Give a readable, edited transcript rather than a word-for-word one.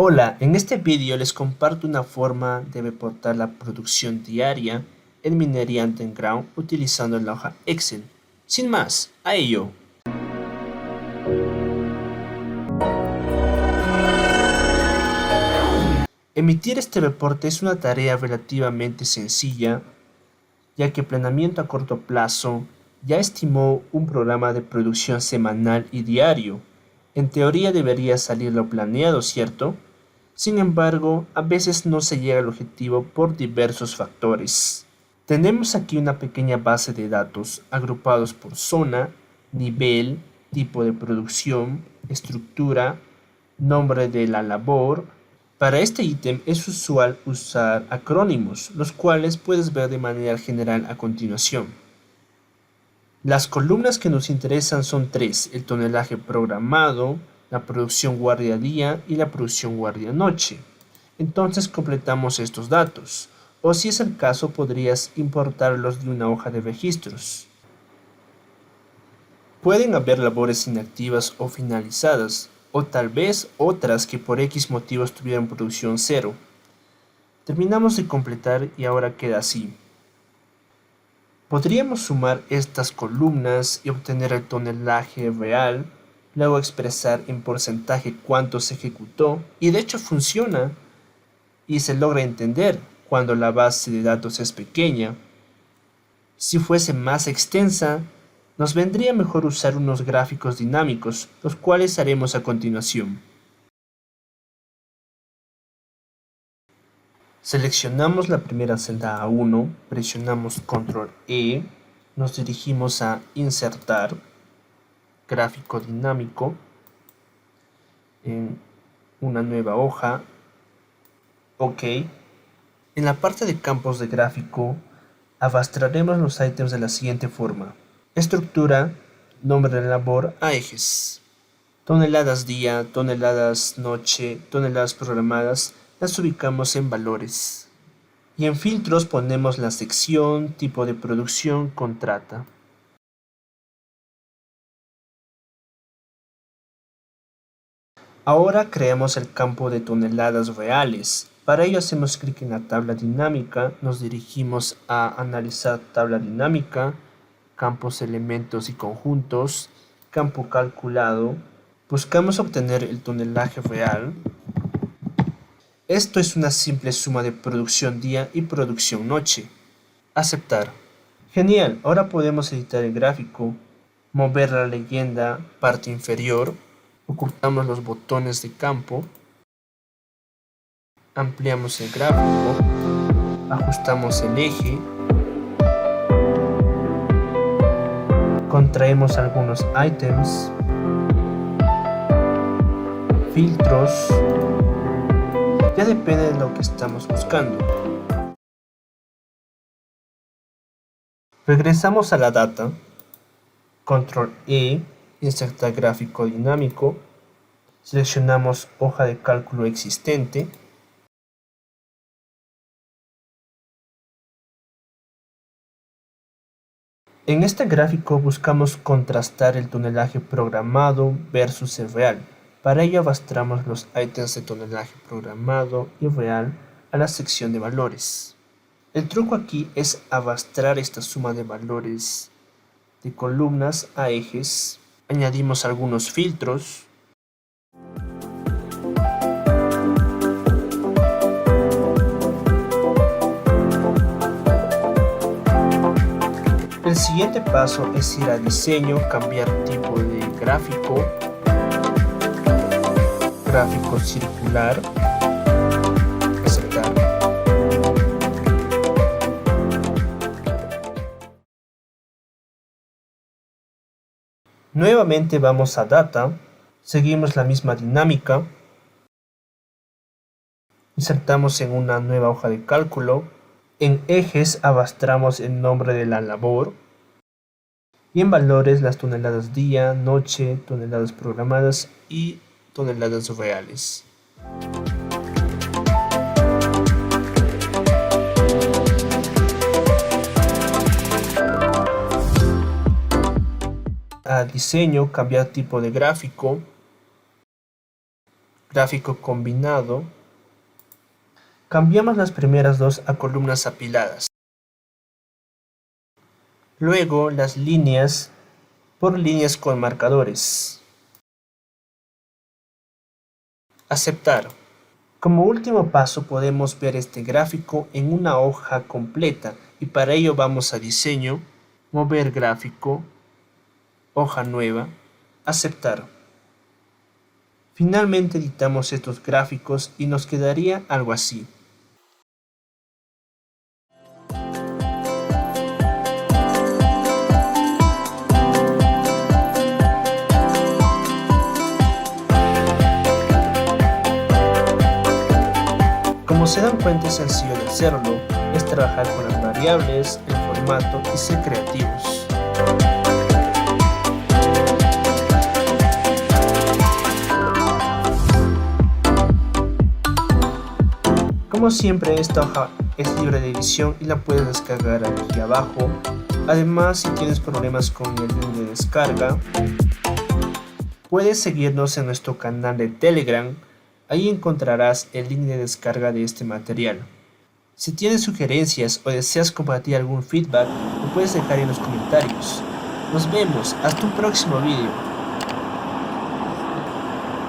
Hola, en este vídeo les comparto una forma de reportar la producción diaria en minería underground utilizando la hoja Excel. Sin más, a ello. Emitir este reporte es una tarea relativamente sencilla, ya que Planeamiento a Corto Plazo ya estimó un programa de producción semanal y diario. En teoría debería salir lo planeado, ¿cierto? Sin embargo, a veces no se llega al objetivo por diversos factores. Tenemos aquí una pequeña base de datos agrupados por zona, nivel, tipo de producción, estructura, nombre de la labor. Para este ítem es usual usar acrónimos, los cuales puedes ver de manera general a continuación. Las columnas que nos interesan son tres: el tonelaje programado, la producción guardia día y la producción guardia noche. Entonces completamos estos datos, o si es el caso podrías importarlos de una hoja de registros. Pueden haber labores inactivas o finalizadas, o tal vez otras que por X motivos tuvieron producción cero. Terminamos de completar y ahora queda así. Podríamos sumar estas columnas y obtener el tonelaje real, luego expresar en porcentaje cuánto se ejecutó, y de hecho funciona y se logra entender cuando la base de datos es pequeña. Si fuese más extensa, nos vendría mejor usar unos gráficos dinámicos, los cuales haremos a continuación. Seleccionamos la primera celda A1, presionamos Control E, nos dirigimos a Insertar, Gráfico dinámico, en una nueva hoja, OK. En la parte de campos de gráfico, arrastraremos los ítems de la siguiente forma: estructura, nombre de labor a ejes. Toneladas día, toneladas noche, toneladas programadas, las ubicamos en valores. Y en filtros ponemos la sección, tipo de producción, contrata. Ahora creamos el campo de toneladas reales. Para ello hacemos clic en la tabla dinámica, nos dirigimos a analizar tabla dinámica, campos, elementos y conjuntos, campo calculado. Buscamos obtener el tonelaje real. Esto es una simple suma de producción día y producción noche. Aceptar. Genial, ahora podemos editar el gráfico, mover la leyenda parte inferior, ocultamos los botones de campo, ampliamos el gráfico, ajustamos el eje, contraemos algunos ítems, filtros. Ya depende de lo que estamos buscando. Regresamos a la data, Control E, insertar gráfico dinámico, seleccionamos hoja de cálculo existente, en este gráfico buscamos contrastar el tonelaje programado versus el real. Para ello arrastramos los ítems de tonelaje programado y real a la sección de valores. El truco aquí es arrastrar esta suma de valores de columnas a ejes. Añadimos algunos filtros. El siguiente paso es ir a diseño, cambiar tipo de gráfico, gráfico circular, aceptar. Nuevamente vamos a data, seguimos la misma dinámica, insertamos en una nueva hoja de cálculo, en ejes arrastramos el nombre de la labor y en valores las toneladas día, noche, toneladas programadas y toneladas reales. A diseño, cambiar tipo de gráfico, gráfico combinado. Cambiamos las primeras dos a columnas apiladas. Luego las líneas por líneas con marcadores. Aceptar. Como último paso podemos ver este gráfico en una hoja completa y para ello vamos a diseño, mover gráfico, hoja nueva, aceptar. Finalmente editamos estos gráficos y nos quedaría algo así. Como se dan cuenta, es sencillo de hacerlo, es trabajar con las variables, el formato y ser creativos. Como siempre, esta hoja es libre de edición y la puedes descargar aquí abajo. Además, si tienes problemas con el link de descarga, puedes seguirnos en nuestro canal de Telegram. Ahí encontrarás el link de descarga de este material. Si tienes sugerencias o deseas compartir algún feedback, lo puedes dejar en los comentarios. Nos vemos hasta un próximo video.